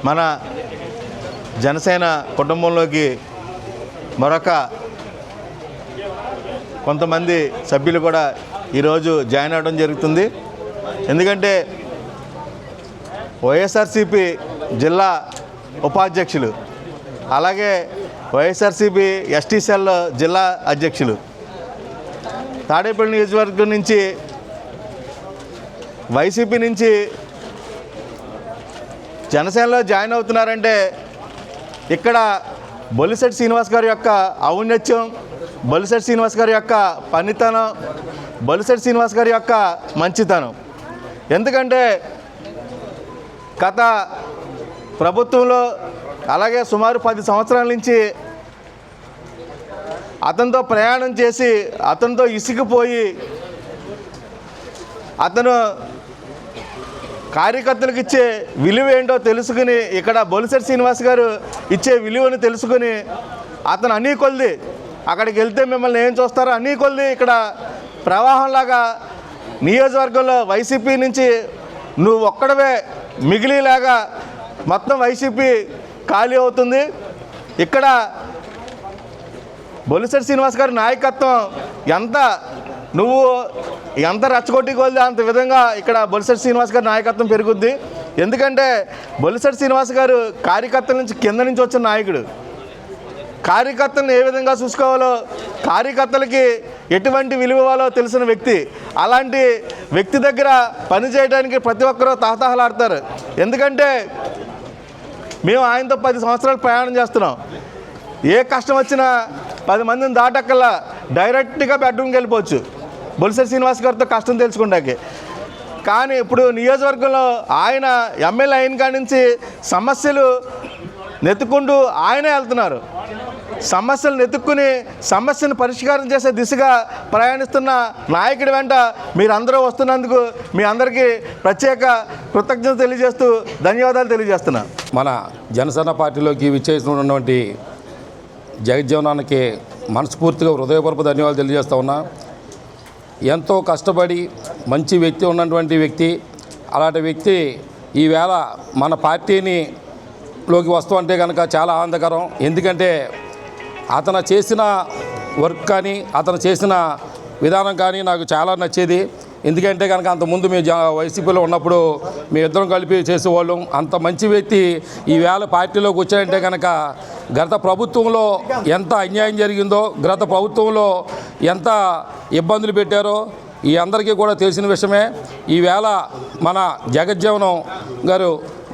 మన జనసేన కుటుంబంలోకి మరొక కొంతమంది సభ్యులు కూడా ఈరోజు జాయిన్ అవ్వడం జరుగుతుంది. ఎందుకంటే వైఎస్ఆర్సీపీ జిల్లా ఉపాధ్యక్షులు, అలాగే వైఎస్ఆర్సీపీ ఎస్టీ సెల్ జిల్లా అధ్యక్షులు తాడేపల్లి నియోజకవర్గం నుంచి వైసీపీ నుంచి జనసేనలో జాయిన్ అవుతున్నారంటే ఇక్కడ బొలిశెట్టి శ్రీనివాస్ గారి యొక్క ఔన్నత్యం, బొలిశెట్టి శ్రీనివాస్ గారి యొక్క పనితనం, బొలిశెట్టి శ్రీనివాస్ గారి యొక్క మంచితనం. ఎందుకంటే గత ప్రభుత్వంలో అలాగే సుమారు 10 సంవత్సరాల నుంచి అతనితో ప్రయాణం చేసి అతనితో ఇసిగిపోయి అతను కార్యకర్తలకు ఇచ్చే విలువ ఏంటో తెలుసుకుని, ఇక్కడ బొలిశెట్టి శ్రీనివాస్ గారు ఇచ్చే విలువను తెలుసుకుని అతను అన్నీ కొలిది అక్కడికి వెళ్తే మిమ్మల్ని ఏం చూస్తారో అన్నీ కొలిది ఇక్కడ ప్రవాహంలాగా నియోజకవర్గంలో వైసీపీ నుంచి నువ్వు ఒక్కడవే మిగిలిలాగా మొత్తం వైసీపీ ఖాళీ అవుతుంది. ఇక్కడ బొలిశెట్టి శ్రీనివాస్ గారి నాయకత్వం నువ్వు ఎంత రెచ్చగొట్టికొలితే అంత విధంగా ఇక్కడ బొలిశెట్టి శ్రీనివాస్ గారి నాయకత్వం పెరుగుద్ది. ఎందుకంటే బొలిశెట్టి శ్రీనివాస్ గారు కార్యకర్తల నుంచి కింద నుంచి వచ్చిన నాయకుడు. కార్యకర్తలను ఏ విధంగా చూసుకోవాలో, కార్యకర్తలకి ఎటువంటి విలువ ఇవ్వాలో తెలిసిన వ్యక్తి. అలాంటి వ్యక్తి దగ్గర పనిచేయడానికి ప్రతి ఒక్కరూ తహతహలాడతారు. ఎందుకంటే మేము ఆయనతో 10 సంవత్సరాలు ప్రయాణం చేస్తున్నాం. ఏ కష్టం వచ్చినా 10 మందిని దాటక్కల్లా డైరెక్ట్గా బెడ్రూమ్కి వెళ్ళిపోవచ్చు బొలిశెట్టి శ్రీనివాస్ గారితో కష్టం తెలుసుకుంటాకి. కానీ ఇప్పుడు నియోజకవర్గంలో ఆయన ఎమ్మెల్యే అయిన కాడి నుంచి సమస్యలు నెత్తుకుంటూ ఆయనే వెళ్తున్నారు. సమస్యలు నెత్తుక్కుని సమస్యను పరిష్కారం చేసే దిశగా ప్రయాణిస్తున్న నాయకుడి వెంట మీరందరూ వస్తున్నందుకు మీ అందరికీ ప్రత్యేక కృతజ్ఞత తెలియజేస్తూ ధన్యవాదాలు తెలియజేస్తున్నా. మన జనసేన పార్టీలోకి విచ్చేసినటువంటి జగజ్జీవనానికి మనస్ఫూర్తిగా హృదయపూర్వక ధన్యవాదాలు తెలియజేస్తూ ఉన్నా. ఎంతో కష్టపడి మంచి వ్యక్తి ఉన్నటువంటి వ్యక్తి, అలాంటి వ్యక్తి ఈవేళ మన పార్టీలోకి వస్తూ అంటే కనుక చాలా ఆనందకరం. ఎందుకంటే అతను చేసిన వర్క్ కానీ అతను చేసిన విధానం కానీ నాకు చాలా నచ్చేది. ఎందుకంటే కనుక అంతకుముందు మేము వైసీపీలో ఉన్నప్పుడు మేమిద్దరం కలిపి చేసేవాళ్ళం. అంత మంచి వ్యక్తి ఈవేళ పార్టీలోకి వచ్చాడంటే కనుక గత ప్రభుత్వంలో ఎంత అన్యాయం జరిగిందో, గత ప్రభుత్వంలో ఎంత ఇబ్బందులు పెట్టారో ఈ అందరికీ కూడా తెలిసిన విషయమే. ఈవేళ మన జగజ్జీవనం గారు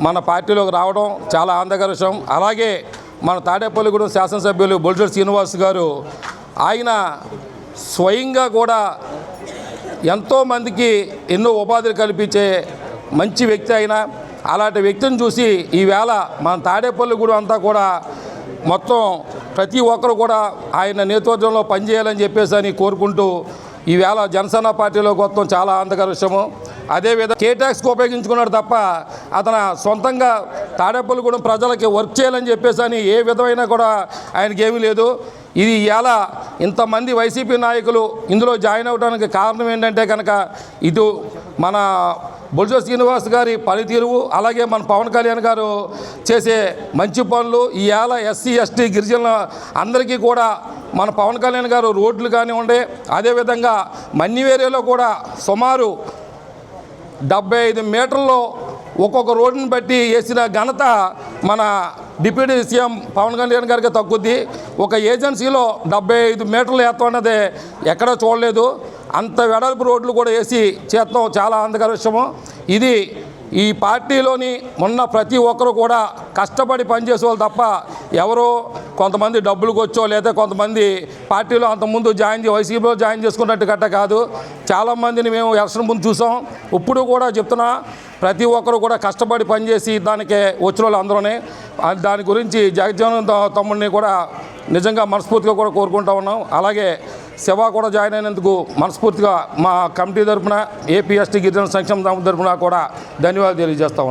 మన పార్టీలోకి రావడం చాలా ఆనందకర విషయం. అలాగే మన తాడేపల్లిగూడెం శాసనసభ్యులు బొలిశెట్టి శ్రీనివాస్ గారు ఆయన స్వయంగా కూడా ఎంతోమందికి ఎన్నో ఉపాధులు కల్పించే మంచి వ్యక్తి అయినా అలాంటి వ్యక్తిని చూసి ఈవేళ మన తాడేపల్లిగూడెం అంతా కూడా మొత్తం ప్రతి ఒక్కరు కూడా ఆయన నేతృత్వంలో పనిచేయాలని చెప్పేసి అని కోరుకుంటూ ఈవేళ జనసేన పార్టీలోకి వస్తాం చాలా ఆనందకర విషయము. అదేవిధంగా కేటాక్స్కి ఉపయోగించుకున్నాడు తప్ప అతను సొంతంగా తాడేపల్లిగూడెం ప్రజలకి వర్క్ చేయాలని చెప్పేసి అని ఏ విధమైన కూడా ఆయనకి ఏమీ లేదు. ఇది ఇలా ఇంతమంది వైసీపీ నాయకులు ఇందులో జాయిన్ అవ్వడానికి కారణం ఏంటంటే కనుక ఇటు మన బొలిశెట్టి శ్రీనివాస్ గారి పనితీరు, అలాగే మన పవన్ కళ్యాణ్ గారు చేసే మంచి పనులు. ఈవేళ ఎస్సీ ఎస్టీ గిరిజనుల అందరికీ కూడా మన పవన్ కళ్యాణ్ గారు రోడ్లు కానివ్వండి, అదేవిధంగా మన్నివేరేలో కూడా సుమారు 75 మీటర్లో ఒక్కొక్క రోడ్డుని బట్టి వేసిన ఘనత మన డిప్యూటీ సీఎం పవన్ కళ్యాణ్ గారికి తగ్గుద్ది. ఒక ఏజెన్సీలో 75 మీటర్లు వేస్తాం అన్నది ఎక్కడా చూడలేదు. అంత వెడల్పు రోడ్లు కూడా వేసి చేస్తాం చాలా ఆనందకర విషయము. ఇది ఈ పార్టీలోని ఉన్న ప్రతి ఒక్కరు కూడా కష్టపడి పనిచేసే వాళ్ళు తప్ప ఎవరో కొంతమంది డబ్బులకు వచ్చో లేదా కొంతమంది పార్టీలో అంతకుముందు వైసీపీలో జాయిన్ చేసుకున్నట్టు గట్ట కాదు. చాలామందిని మేము ఎలక్షన్ ముందు చూసాం. ఇప్పుడు కూడా చెప్తున్నా, ప్రతి ఒక్కరు కూడా కష్టపడి పనిచేసి దానికి వచ్చిన వాళ్ళు అందరూనే. దాని గురించి జగజ్జీవన్ తమ్ముడిని కూడా నిజంగా మనస్ఫూర్తిగా కూడా కోరుకుంటా ఉన్నాం. అలాగే శివ కూడా జాయిన్ అయినందుకు మనస్ఫూర్తిగా మా కమిటీ తరఫున, ఏపీ ఎస్టీ గిరిజన సంక్షేమ తరఫున కూడా ధన్యవాదాలు తెలియజేస్తా ఉన్నాం.